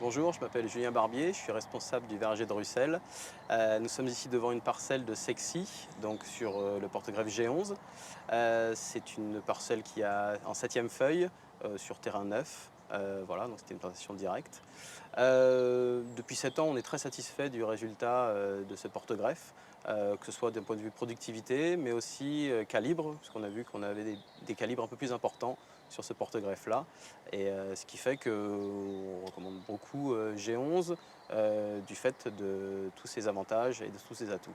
Bonjour, je m'appelle Julien Barbier, je suis responsable du verger de Russell. Nous sommes ici devant une parcelle de Sexy, donc sur le porte-greffe G11. C'est une parcelle qui a en septième feuille sur terrain neuf. Voilà, donc c'était une plantation directe. Depuis 7 ans, on est très satisfait du résultat de ce porte-greffe, que ce soit d'un point de vue productivité, mais aussi calibre, parce qu'on a vu qu'on avait des calibres un peu plus importants sur ce porte-greffe-là. Et ce qui fait qu'on recommande beaucoup G11 du fait de tous ses avantages et de tous ses atouts.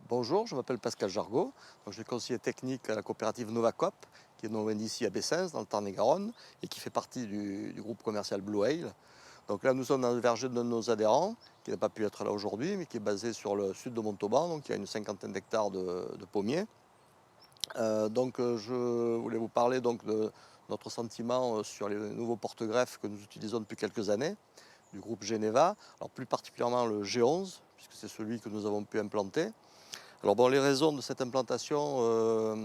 Bonjour, je m'appelle Pascal Jargot, donc je suis conseiller technique à la coopérative Novacop, qui est non ici à Bessens, dans le Tarn-et-Garonne, et qui fait partie du groupe commercial Blue Ale. Donc là, nous sommes dans le verger de nos adhérents, qui n'a pas pu être là aujourd'hui, mais qui est basé sur le sud de Montauban, donc il y a une cinquantaine d'hectares de pommiers. Je voulais vous parler donc de notre sentiment sur les nouveaux porte-greffes que nous utilisons depuis quelques années, du groupe Geneva, alors plus particulièrement le G11, puisque c'est celui que nous avons pu implanter. Alors bon, les raisons de cette implantation,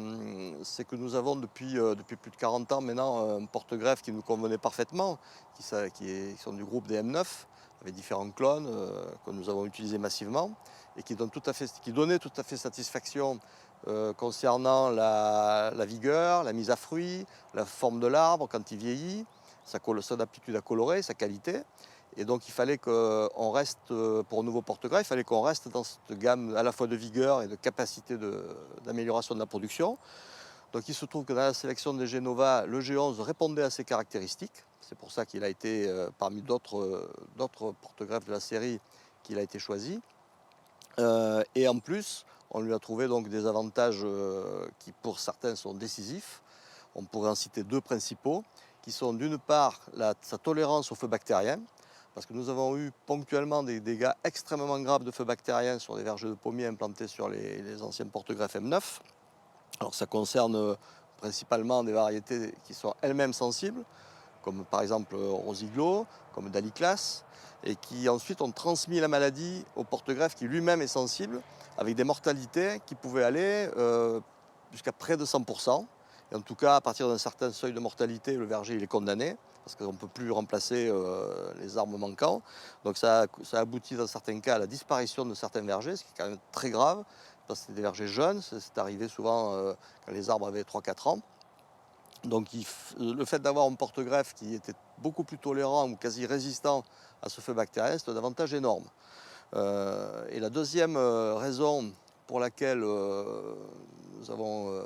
c'est que nous avons depuis plus de 40 ans maintenant un porte-greffe qui nous convenait parfaitement, qui sont du groupe des M9, avec différents clones que nous avons utilisés massivement et qui donnaient tout à fait satisfaction concernant la vigueur, la mise à fruit, la forme de l'arbre quand il vieillit, son aptitude à colorer, sa qualité. Et donc il fallait qu'on reste, pour un nouveau porte-greffe, il fallait qu'on reste dans cette gamme à la fois de vigueur et de capacité d'amélioration de la production. Donc il se trouve que dans la sélection des Genova, le G11 répondait à ces caractéristiques. C'est pour ça qu'il a été, parmi d'autres porte-greffes de la série, qu'il a été choisi. Et en plus, on lui a trouvé donc des avantages qui pour certains sont décisifs. On pourrait en citer deux principaux, qui sont d'une part sa tolérance aux feux bactériens, parce que nous avons eu ponctuellement des dégâts extrêmement graves de feux bactériens sur des vergers de pommiers implantés sur les anciens porte-greffes M9. Alors ça concerne principalement des variétés qui sont elles-mêmes sensibles, comme par exemple Rosiglo, comme Daliclas, et qui ensuite ont transmis la maladie au porte-greffe qui lui-même est sensible, avec des mortalités qui pouvaient aller jusqu'à près de 100%. Et en tout cas, à partir d'un certain seuil de mortalité, le verger il est condamné, parce qu'on ne peut plus remplacer les arbres manquants. Donc ça aboutit dans certains cas à la disparition de certains vergers, ce qui est quand même très grave, parce que c'est des vergers jeunes, c'est arrivé souvent quand les arbres avaient 3 4 ans. Donc le fait d'avoir un porte-greffe qui était beaucoup plus tolérant ou quasi résistant à ce feu bactérien, c'est un avantage énorme. Et la deuxième raison pour laquelle nous avons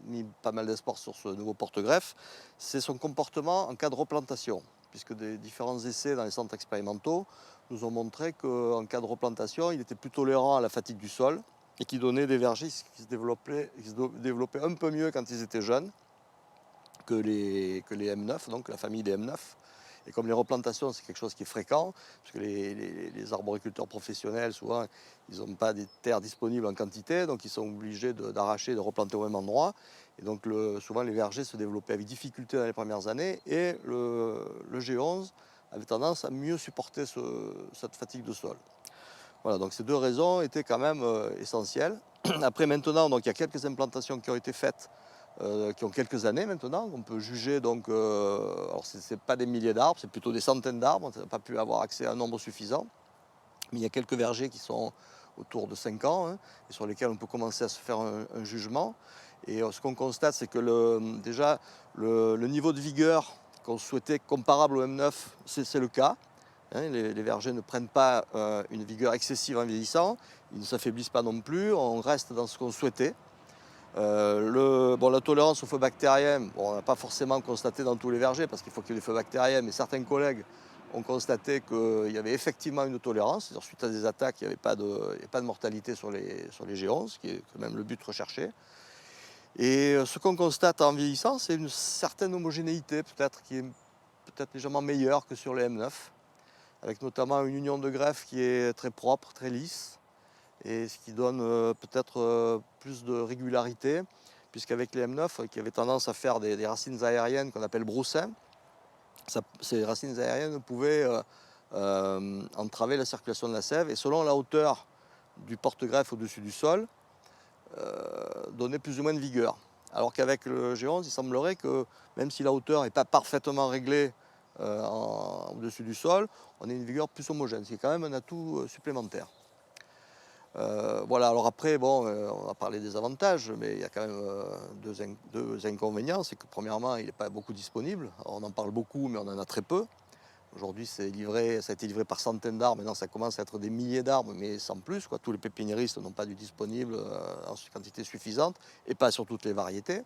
mis pas mal d'espoir sur ce nouveau porte-greffe, c'est son comportement en cas de replantation, puisque des différents essais dans les centres expérimentaux nous ont montré qu'en cas de replantation, il était plus tolérant à la fatigue du sol et qui donnait des vergers qui se développaient un peu mieux quand ils étaient jeunes que les M9, donc la famille des M9. Et comme les replantations, c'est quelque chose qui est fréquent, parce que les arboriculteurs professionnels, souvent, ils n'ont pas des terres disponibles en quantité, donc ils sont obligés d'arracher, de replanter au même endroit. Et donc souvent, les vergers se développaient avec difficulté dans les premières années, et le G11 avait tendance à mieux supporter cette fatigue de sol. Voilà, donc ces deux raisons étaient quand même essentielles. Après, maintenant, donc, il y a quelques implantations qui ont été faites qui ont quelques années maintenant. On peut juger donc, alors ce n'est pas des milliers d'arbres, c'est plutôt des centaines d'arbres. On n'a pas pu avoir accès à un nombre suffisant. Mais il y a quelques vergers qui sont autour de 5 ans hein, et sur lesquels on peut commencer à se faire un jugement. Et ce qu'on constate, c'est que déjà le niveau de vigueur qu'on souhaitait comparable au M9, c'est le cas. Hein, les vergers ne prennent pas une vigueur excessive en vieillissant, ils ne s'affaiblissent pas non plus, on reste dans ce qu'on souhaitait. La tolérance aux feux bactériens, bon, on n'a pas forcément constaté dans tous les vergers parce qu'il faut qu'il y ait des feux bactériens, mais certains collègues ont constaté qu'il y avait effectivement une tolérance. C'est-à-dire, suite à des attaques, il n'y avait pas de mortalité sur les G11, qui est quand même le but recherché. Et ce qu'on constate en vieillissant, c'est une certaine homogénéité peut-être qui est peut-être légèrement meilleure que sur les M9, avec notamment une union de greffe qui est très propre, très lisse et ce qui donne peut-être plus de régularité, puisqu'avec les M9, qui avaient tendance à faire des racines aériennes qu'on appelle broussins, ces racines aériennes pouvaient entraver la circulation de la sève, et selon la hauteur du porte-greffe au-dessus du sol, donner plus ou moins de vigueur. Alors qu'avec le G11, il semblerait que même si la hauteur n'est pas parfaitement réglée au-dessus du sol, on a une vigueur plus homogène, c'est quand même un atout supplémentaire. Voilà, alors après, bon, on va parler des avantages, mais il y a quand même deux inconvénients. C'est que premièrement, il n'est pas beaucoup disponible. Alors, on en parle beaucoup, mais on en a très peu. Aujourd'hui, ça a été livré par centaines d'arbres. Maintenant, ça commence à être des milliers d'arbres, mais sans plus, quoi. Tous les pépiniéristes n'ont pas du disponible en quantité suffisante, et pas sur toutes les variétés.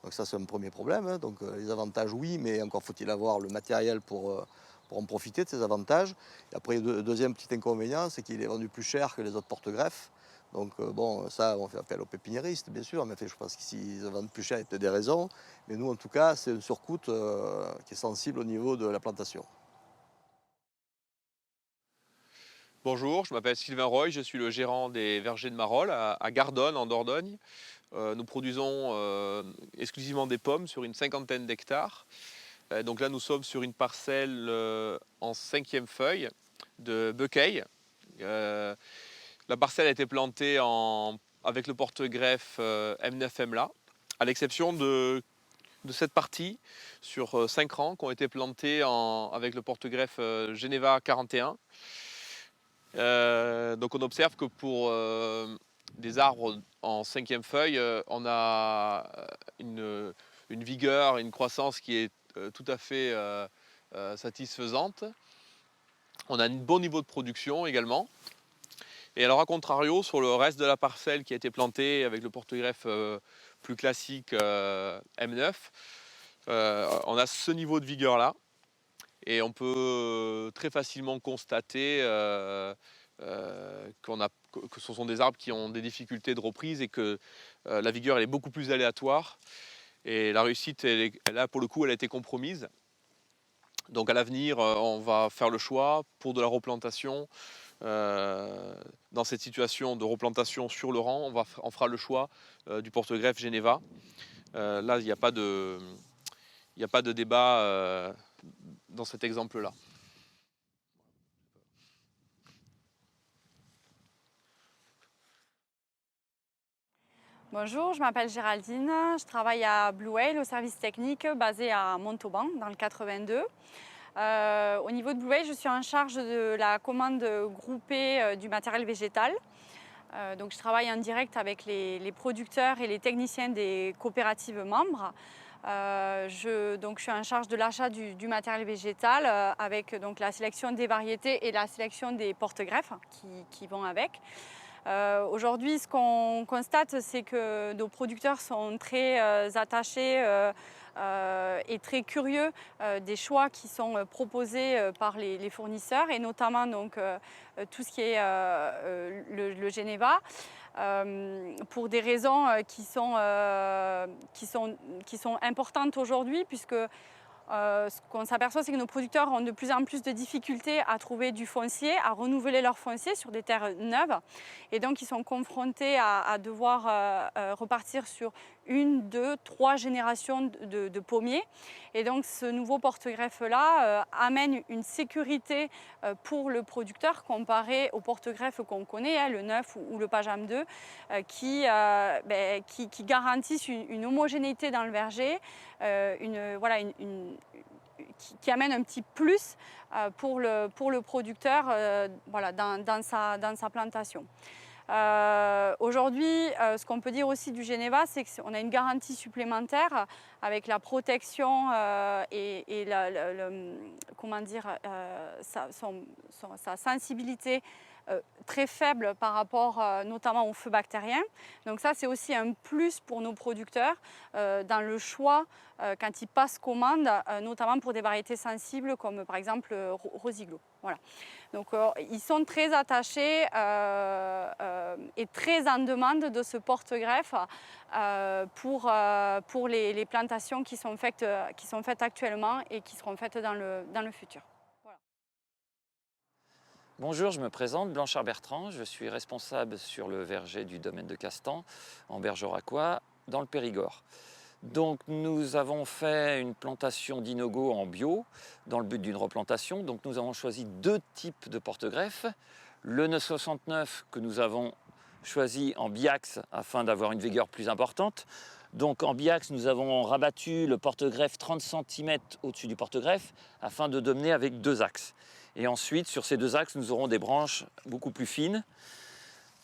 Donc ça, c'est un premier problème, hein. Donc les avantages, oui, mais encore faut-il avoir le matériel pour en profiter de ces avantages. Et après, le deuxième petit inconvénient, c'est qu'il est vendu plus cher que les autres porte-greffes. Donc bon, ça, on fait appel aux pépiniéristes, bien sûr, mais je pense qu'ici, ils vendent plus cher, il y a peut-être des raisons. Mais nous, en tout cas, c'est une surcoût qui est sensible au niveau de la plantation. Bonjour, je m'appelle Sylvain Roy, je suis le gérant des vergers de Marolles à Gardonne, en Dordogne. Nous produisons exclusivement des pommes sur une cinquantaine d'hectares. Donc là, nous sommes sur une parcelle en 5e feuille de Beuqueil. La parcelle a été plantée avec le porte-greffe M9 MLA, à l'exception de cette partie sur 5 rangs qui ont été plantés avec le porte-greffe Geneva 41. Donc on observe que pour des arbres en 5e feuille, on a une vigueur, une croissance qui est tout à fait satisfaisante. On a un bon niveau de production également. Et alors à contrario, sur le reste de la parcelle qui a été plantée avec le porte-greffe plus classique M9, on a ce niveau de vigueur-là. Et on peut très facilement constater que ce sont des arbres qui ont des difficultés de reprise et que la vigueur elle est beaucoup plus aléatoire. Et la réussite, là pour le coup, elle a été compromise. Donc à l'avenir, on va faire le choix pour de la replantation. Dans cette situation de replantation sur le rang, on fera le choix du porte-greffe Geneva. Là, il n'y a pas de débat dans cet exemple-là. Bonjour, je m'appelle Géraldine, je travaille à Blue Whale au service technique basé à Montauban dans le 82. Au niveau de Blue Whale, je suis en charge de la commande groupée du matériel végétal. Donc je travaille en direct avec les producteurs et les techniciens des coopératives membres. Je suis en charge de l'achat du matériel végétal avec donc, la sélection des variétés et la sélection des porte-greffes qui vont avec. Aujourd'hui, ce qu'on constate, c'est que nos producteurs sont très attachés et très curieux des choix qui sont proposés par les fournisseurs et notamment donc, tout ce qui est le Geneva. Pour des raisons qui sont importantes aujourd'hui puisque ce qu'on s'aperçoit, c'est que nos producteurs ont de plus en plus de difficultés à trouver du foncier, à renouveler leur foncier sur des terres neuves. Et donc, ils sont confrontés à devoir repartir sur 1, 2, 3 générations de pommiers. Et donc, ce nouveau porte-greffe-là amène une sécurité pour le producteur comparé au porte-greffe qu'on connaît, hein, le 9 ou le Pajam 2, qui garantissent une homogénéité dans le verger, qui amène un petit plus pour le producteur dans sa plantation. Aujourd'hui, ce qu'on peut dire aussi du Geneva, c'est qu'on a une garantie supplémentaire avec la protection et sa sensibilité très faible par rapport notamment aux feux bactériens. Donc ça, c'est aussi un plus pour nos producteurs dans le choix quand ils passent commande, notamment pour des variétés sensibles comme par exemple Rosiglo. Voilà. Donc ils sont très attachés et très en demande de ce porte-greffe pour les plantations qui sont faites actuellement et qui seront faites dans le futur. Bonjour, je me présente, Blanchard Bertrand, je suis responsable sur le verger du domaine de Castan, en Bergeracois, dans le Périgord. Donc nous avons fait une plantation d'Inogo en bio, dans le but d'une replantation. Donc nous avons choisi 2 types de porte-greffes. Le 969 que nous avons choisi en biax afin d'avoir une vigueur plus importante. Donc en biax, nous avons rabattu le porte-greffe 30 cm au-dessus du porte-greffe afin de dominer avec 2 axes. Et ensuite, sur ces 2 axes, nous aurons des branches beaucoup plus fines.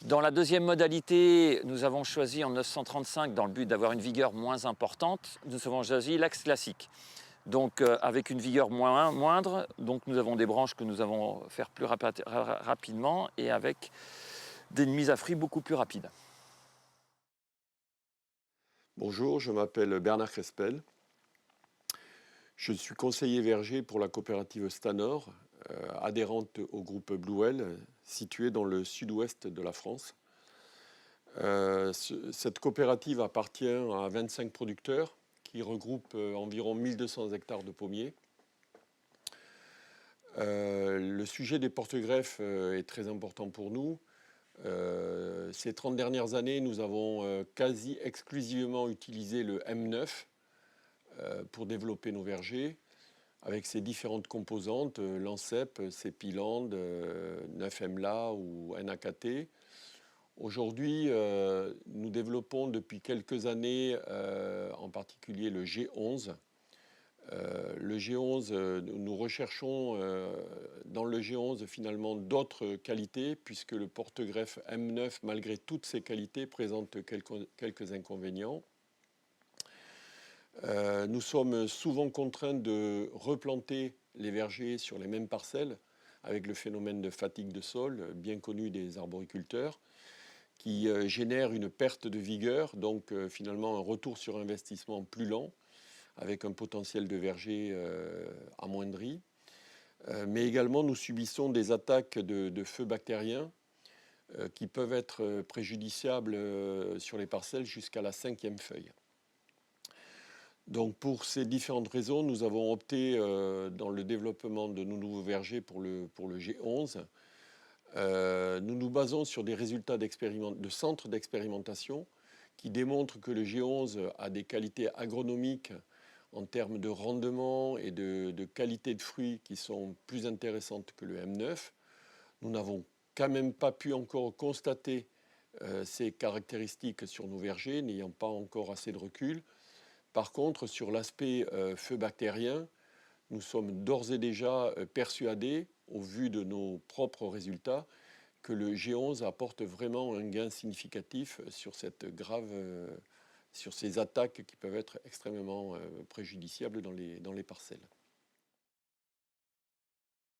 Dans la deuxième modalité, nous avons choisi en 935, dans le but d'avoir une vigueur moins importante, nous avons choisi l'axe classique. Donc avec une vigueur moindre, donc nous avons des branches que nous avons faire plus rapidement et avec des mises à frit beaucoup plus rapides. Bonjour, je m'appelle Bernard Crespel. Je suis conseiller verger pour la coopérative Stanor, adhérente au groupe Bluewell, situé dans le sud-ouest de la France. Cette coopérative appartient à 25 producteurs qui regroupent environ 1200 hectares de pommiers. Le sujet des porte-greffes est très important pour nous. Ces 30 dernières années, nous avons quasi exclusivement utilisé le M9 pour développer nos vergers, avec ses différentes composantes, Lancep, Cepiland, 9MLA ou NAKT. Aujourd'hui, nous développons depuis quelques années, en particulier le G11. Le G11, nous recherchons dans le G11 finalement d'autres qualités, puisque le porte-greffe M9, malgré toutes ses qualités, présente quelques inconvénients. Nous sommes souvent contraints de replanter les vergers sur les mêmes parcelles, avec le phénomène de fatigue de sol, bien connu des arboriculteurs, qui génère une perte de vigueur, donc finalement un retour sur investissement plus lent, avec un potentiel de verger amoindri. Mais également, nous subissons des attaques de feux bactériens qui peuvent être préjudiciables sur les parcelles jusqu'à la 5e feuille. Donc pour ces différentes raisons, nous avons opté dans le développement de nos nouveaux vergers pour le G11. Nous nous basons sur des résultats de centres d'expérimentation qui démontrent que le G11 a des qualités agronomiques en termes de rendement et de qualité de fruits qui sont plus intéressantes que le M9. Nous n'avons quand même pas pu encore constater ces caractéristiques sur nos vergers, n'ayant pas encore assez de recul. Par contre, sur l'aspect feu bactérien, nous sommes d'ores et déjà persuadés, au vu de nos propres résultats, que le G11 apporte vraiment un gain significatif sur ces attaques qui peuvent être extrêmement préjudiciables dans les parcelles.